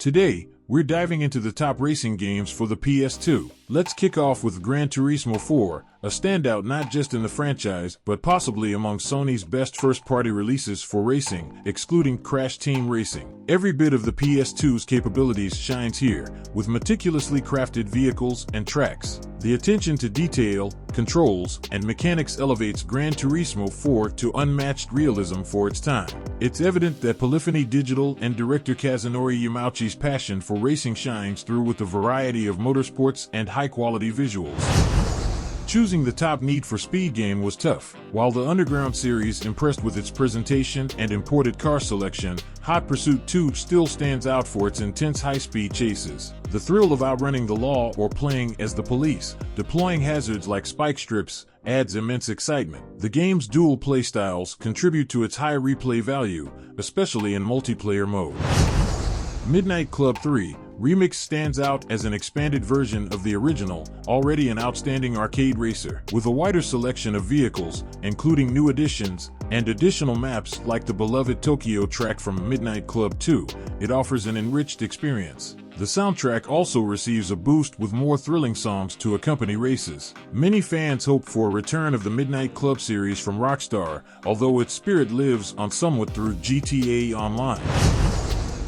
Today, we're diving into the top racing games for the PS2. Let's kick off with Gran Turismo 4, a standout not just in the franchise, but possibly among Sony's best first-party releases for racing, excluding Crash Team Racing. Every bit of the PS2's capabilities shines here, with meticulously crafted vehicles and tracks. The attention to detail, controls, and mechanics elevates Gran Turismo 4 to unmatched realism for its time. It's evident that Polyphony Digital and director Kazunori Yamauchi's passion for racing shines through with a variety of motorsports and high-quality visuals. Choosing the top Need for Speed game was tough. While the Underground series impressed with its presentation and imported car selection, Hot Pursuit 2 still stands out for its intense high-speed chases. The thrill of outrunning the law or playing as the police, deploying hazards like spike strips, adds immense excitement. The game's dual playstyles contribute to its high replay value, especially in multiplayer mode. Midnight Club 3 Remix stands out as an expanded version of the original, already an outstanding arcade racer. With a wider selection of vehicles, including new additions, and additional maps like the beloved Tokyo track from Midnight Club 2, it offers an enriched experience. The soundtrack also receives a boost with more thrilling songs to accompany races. Many fans hope for a return of the Midnight Club series from Rockstar, although its spirit lives on somewhat through GTA Online.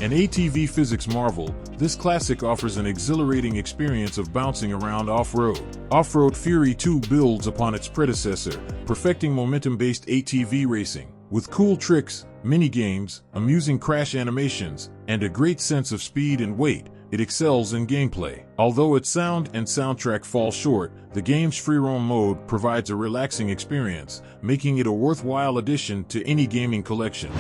An ATV physics marvel, this classic offers an exhilarating experience of bouncing around off-road. Off-Road Fury 2 builds upon its predecessor, perfecting momentum-based ATV racing. With cool tricks, mini-games, amusing crash animations, and a great sense of speed and weight, it excels in gameplay. Although its sound and soundtrack fall short, the game's free-roam mode provides a relaxing experience, making it a worthwhile addition to any gaming collection.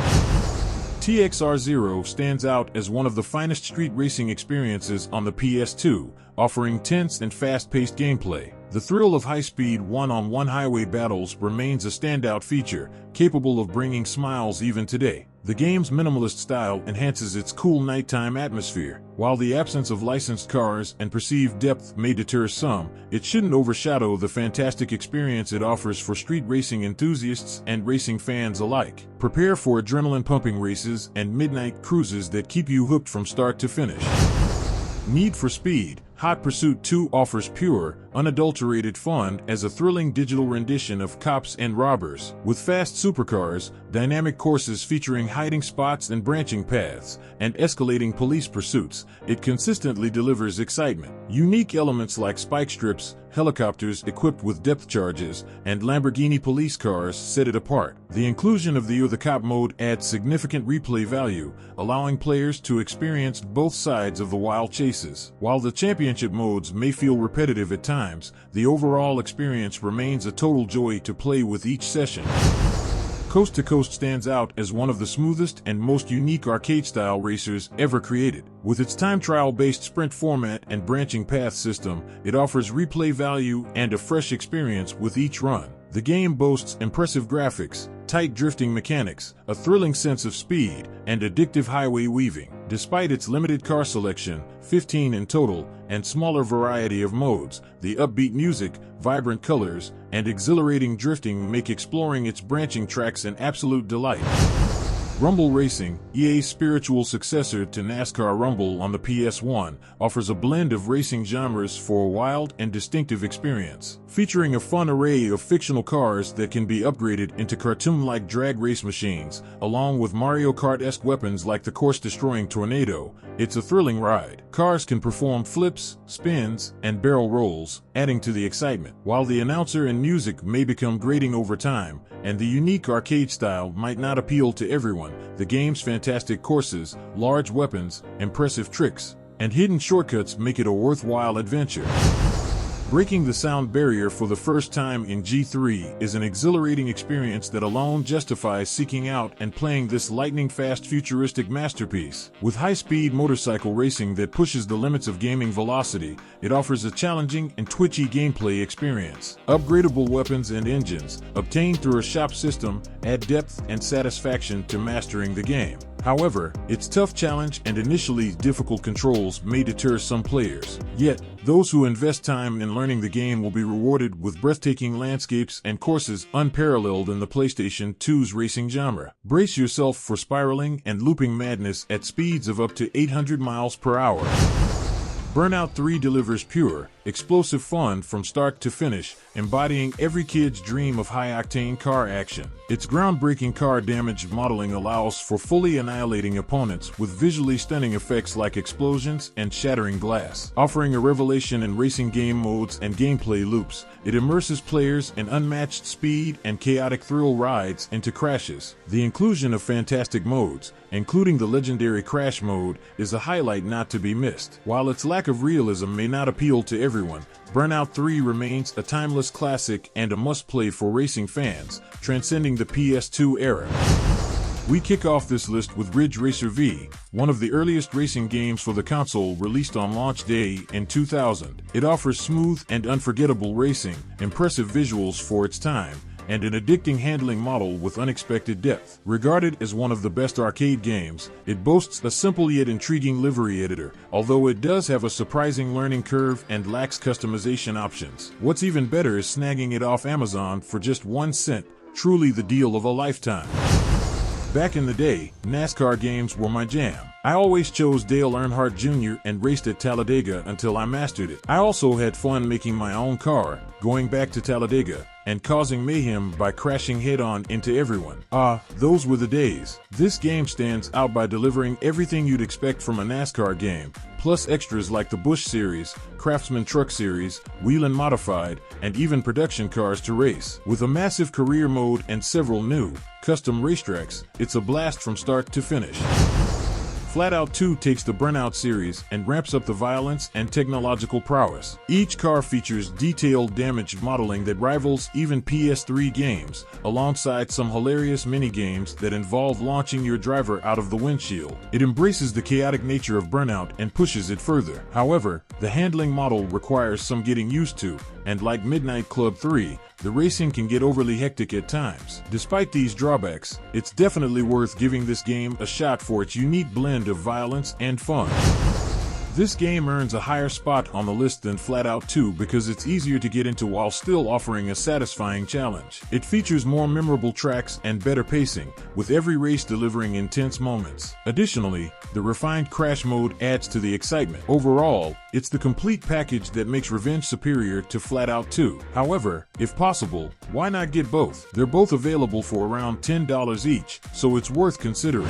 TXR0 stands out as one of the finest street racing experiences on the PS2, offering tense and fast-paced gameplay. The thrill of high-speed one-on-one highway battles remains a standout feature, capable of bringing smiles even today. The game's minimalist style enhances its cool nighttime atmosphere. While the absence of licensed cars and perceived depth may deter some, it shouldn't overshadow the fantastic experience it offers for street racing enthusiasts and racing fans alike. Prepare for adrenaline-pumping races and midnight cruises that keep you hooked from start to finish. Need for Speed Hot Pursuit 2 offers pure, unadulterated fun as a thrilling digital rendition of Cops and Robbers. With fast supercars, dynamic courses featuring hiding spots and branching paths, and escalating police pursuits, it consistently delivers excitement. Unique elements like spike strips, helicopters equipped with depth charges, and Lamborghini police cars set it apart. The inclusion of the You're the Cop mode adds significant replay value, allowing players to experience both sides of the wild chases. While the championship modes may feel repetitive at times, the overall experience remains a total joy to play with each session. Coast to Coast stands out as one of the smoothest and most unique arcade-style racers ever created. With its time trial-based sprint format and branching path system, it offers replay value and a fresh experience with each run. The game boasts impressive graphics, tight drifting mechanics, a thrilling sense of speed, and addictive highway weaving. Despite its limited car selection, 15 in total, and smaller variety of modes, the upbeat music, vibrant colors, and exhilarating drifting make exploring its branching tracks an absolute delight. Rumble Racing, EA's spiritual successor to NASCAR Rumble on the PS1, offers a blend of racing genres for a wild and distinctive experience. Featuring a fun array of fictional cars that can be upgraded into cartoon-like drag race machines, along with Mario Kart-esque weapons like the course-destroying Tornado, it's a thrilling ride. Cars can perform flips, spins, and barrel rolls, adding to the excitement. While the announcer and music may become grating over time, and the unique arcade style might not appeal to everyone, the game's fantastic courses, large weapons, impressive tricks, and hidden shortcuts make it a worthwhile adventure. Breaking the sound barrier for the first time in G3 is an exhilarating experience that alone justifies seeking out and playing this lightning-fast futuristic masterpiece. With high-speed motorcycle racing that pushes the limits of gaming velocity, it offers a challenging and twitchy gameplay experience. Upgradable weapons and engines, obtained through a shop system, add depth and satisfaction to mastering the game. However, its tough challenge and initially difficult controls may deter some players. Yet, those who invest time in learning the game will be rewarded with breathtaking landscapes and courses unparalleled in the PlayStation 2's racing genre. Brace yourself for spiraling and looping madness at speeds of up to 800 miles per hour. Burnout 3 delivers pure, explosive fun from start to finish, embodying every kid's dream of high-octane car action. Its groundbreaking car damage modeling allows for fully annihilating opponents with visually stunning effects like explosions and shattering glass. Offering a revelation in racing game modes and gameplay loops, it immerses players in unmatched speed and chaotic thrill rides into crashes. The inclusion of fantastic modes, including the legendary Crash mode, is a highlight not to be missed. While its lack of realism may not appeal to everyone, Burnout 3 remains a timeless classic and a must-play for racing fans, transcending the PS2 era. We kick off this list with Ridge Racer V, one of the earliest racing games for the console released on launch day in 2000. It offers smooth and unforgettable racing, impressive visuals for its time, and an addicting handling model with unexpected depth. Regarded as one of the best arcade games, it boasts a simple yet intriguing livery editor, although it does have a surprising learning curve and lacks customization options. What's even better is snagging it off Amazon for just 1 cent, truly the deal of a lifetime. Back in the day, NASCAR games were my jam. I always chose Dale Earnhardt Jr. and raced at Talladega until I mastered it. I also had fun making my own car, going back to Talladega, and causing mayhem by crashing head-on into everyone. Those were the days. This game stands out by delivering everything you'd expect from a NASCAR game, plus extras like the Busch Series, Craftsman Truck Series, Whelen Modified, and even production cars to race. With a massive career mode and several new, custom racetracks, it's a blast from start to finish. Flat-Out 2 takes the Burnout series and ramps up the violence and technological prowess. Each car features detailed damage modeling that rivals even PS3 games, alongside some hilarious mini-games that involve launching your driver out of the windshield. It embraces the chaotic nature of Burnout and pushes it further. However, the handling model requires some getting used to, and like Midnight Club 3, the racing can get overly hectic at times. Despite these drawbacks, it's definitely worth giving this game a shot for its unique blend of violence and fun. This game earns a higher spot on the list than Flat-Out 2 because it's easier to get into while still offering a satisfying challenge. It features more memorable tracks and better pacing, with every race delivering intense moments. Additionally, the refined crash mode adds to the excitement. Overall, it's the complete package that makes Revenge superior to Flat-Out 2. However, if possible, why not get both? They're both available for around $10 each, so it's worth considering.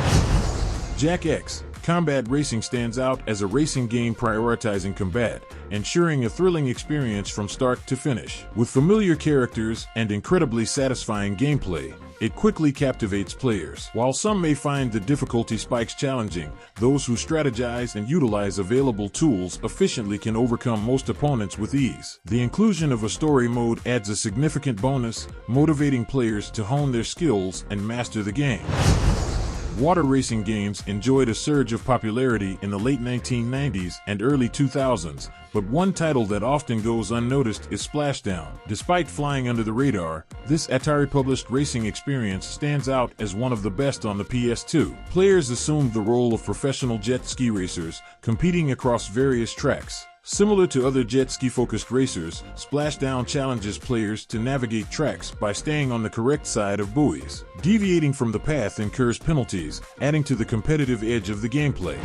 Jak X Combat Racing stands out as a racing game prioritizing combat, ensuring a thrilling experience from start to finish. With familiar characters and incredibly satisfying gameplay, it quickly captivates players. While some may find the difficulty spikes challenging, those who strategize and utilize available tools efficiently can overcome most opponents with ease. The inclusion of a story mode adds a significant bonus, motivating players to hone their skills and master the game. Water racing games enjoyed a surge of popularity in the late 1990s and early 2000s, but one title that often goes unnoticed is Splashdown. Despite flying under the radar, this Atari-published racing experience stands out as one of the best on the PS2. Players assumed the role of professional jet ski racers, competing across various tracks. Similar to other jet ski-focused racers, Splashdown challenges players to navigate tracks by staying on the correct side of buoys. Deviating from the path incurs penalties, adding to the competitive edge of the gameplay.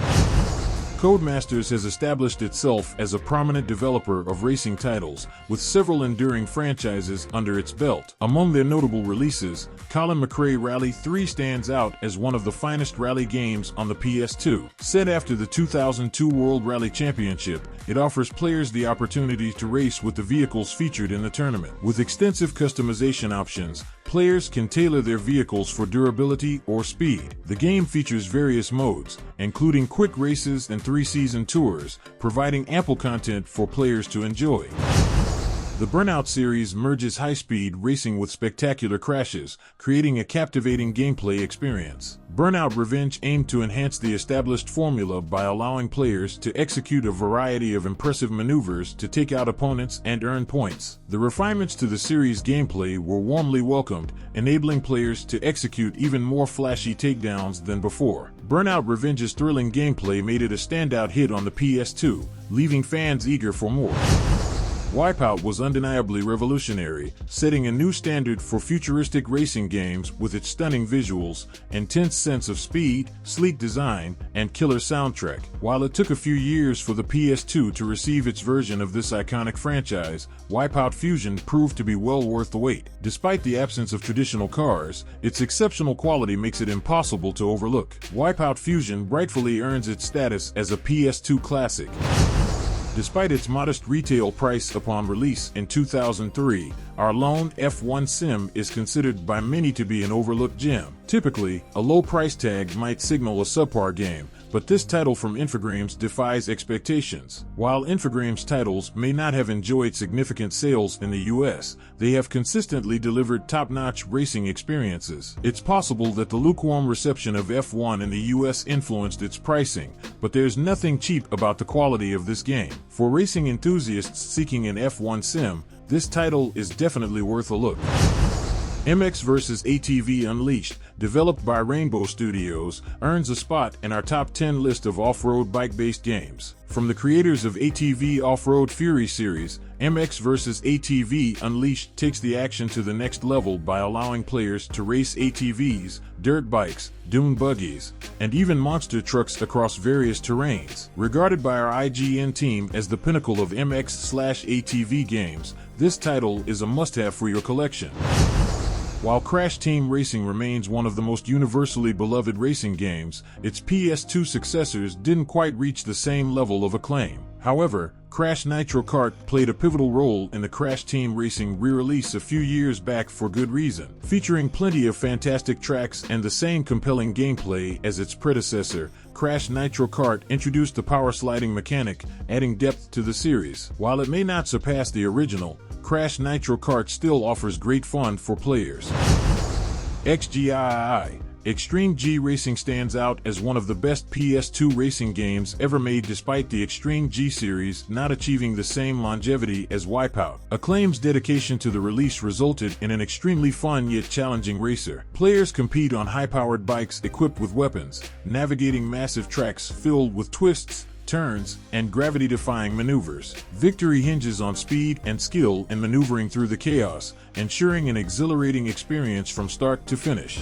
Codemasters has established itself as a prominent developer of racing titles, with several enduring franchises under its belt. Among their notable releases, Colin McRae Rally 3 stands out as one of the finest rally games on the PS2. Set after the 2002 World Rally Championship, it offers players the opportunity to race with the vehicles featured in the tournament. With extensive customization options, players can tailor their vehicles for durability or speed. The game features various modes, including quick races and 3-season tours, providing ample content for players to enjoy. The Burnout series merges high-speed racing with spectacular crashes, creating a captivating gameplay experience. Burnout Revenge aimed to enhance the established formula by allowing players to execute a variety of impressive maneuvers to take out opponents and earn points. The refinements to the series' gameplay were warmly welcomed, enabling players to execute even more flashy takedowns than before. Burnout Revenge's thrilling gameplay made it a standout hit on the PS2, leaving fans eager for more. Wipeout was undeniably revolutionary, setting a new standard for futuristic racing games with its stunning visuals, intense sense of speed, sleek design, and killer soundtrack. While it took a few years for the PS2 to receive its version of this iconic franchise, Wipeout Fusion proved to be well worth the wait. Despite the absence of traditional cars, its exceptional quality makes it impossible to overlook. Wipeout Fusion rightfully earns its status as a PS2 classic. Despite its modest retail price upon release in 2003, our lone F1 sim is considered by many to be an overlooked gem. Typically, a low price tag might signal a subpar game, but this title from Infogrames defies expectations. While Infogrames titles may not have enjoyed significant sales in the US, they have consistently delivered top-notch racing experiences. It's possible that the lukewarm reception of F1 in the US influenced its pricing, but there's nothing cheap about the quality of this game. For racing enthusiasts seeking an F1 sim, this title is definitely worth a look. MX vs. ATV Unleashed, developed by Rainbow Studios, earns a spot in our top 10 list of off-road bike-based games. From the creators of ATV Off-Road Fury series, MX vs. ATV Unleashed takes the action to the next level by allowing players to race ATVs, dirt bikes, dune buggies, and even monster trucks across various terrains. Regarded by our IGN team as the pinnacle of MX/ATV games, this title is a must-have for your collection. While Crash Team Racing remains one of the most universally beloved racing games, its PS2 successors didn't quite reach the same level of acclaim. However, Crash Nitro Kart played a pivotal role in the Crash Team Racing re-release a few years back for good reason. Featuring plenty of fantastic tracks and the same compelling gameplay as its predecessor, Crash Nitro Kart introduced the power sliding mechanic, adding depth to the series. While it may not surpass the original, Crash Nitro Kart still offers great fun for players. XGII Extreme G Racing stands out as one of the best PS2 racing games ever made, despite the Extreme G series not achieving the same longevity as Wipeout. Acclaim's dedication to the release resulted in an extremely fun yet challenging racer. Players compete on high-powered bikes equipped with weapons, navigating massive tracks filled with twists, turns, and gravity-defying maneuvers. Victory hinges on speed and skill in maneuvering through the chaos, ensuring an exhilarating experience from start to finish.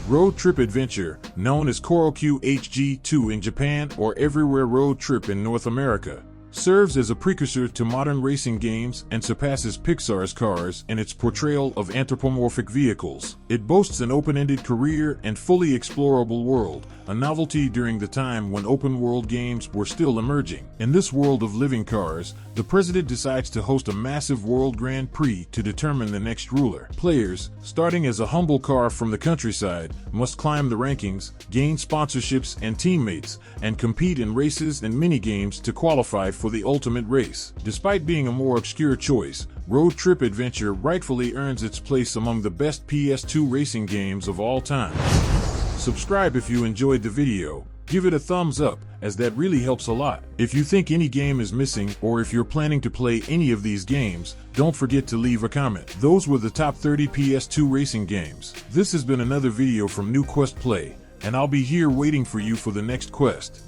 Road Trip Adventure, known as Korokyu HG2 in Japan or Everywhere Road Trip in North America, serves as a precursor to modern racing games and surpasses Pixar's Cars in its portrayal of anthropomorphic vehicles. It boasts an open-ended career and fully explorable world, a novelty during the time when open-world games were still emerging. In this world of living cars, the president decides to host a massive World Grand Prix to determine the next ruler. Players, starting as a humble car from the countryside, must climb the rankings, gain sponsorships and teammates, and compete in races and minigames to qualify for the ultimate race. Despite being a more obscure choice, Road Trip Adventure rightfully earns its place among the best PS2 racing games of all time. Subscribe if you enjoyed the video. Give it a thumbs up, as that really helps a lot. If you think any game is missing, or if you're planning to play any of these games, don't forget to leave a comment. Those were the top 30 PS2 racing games. This has been another video from New Quest Play, and I'll be here waiting for you for the next quest.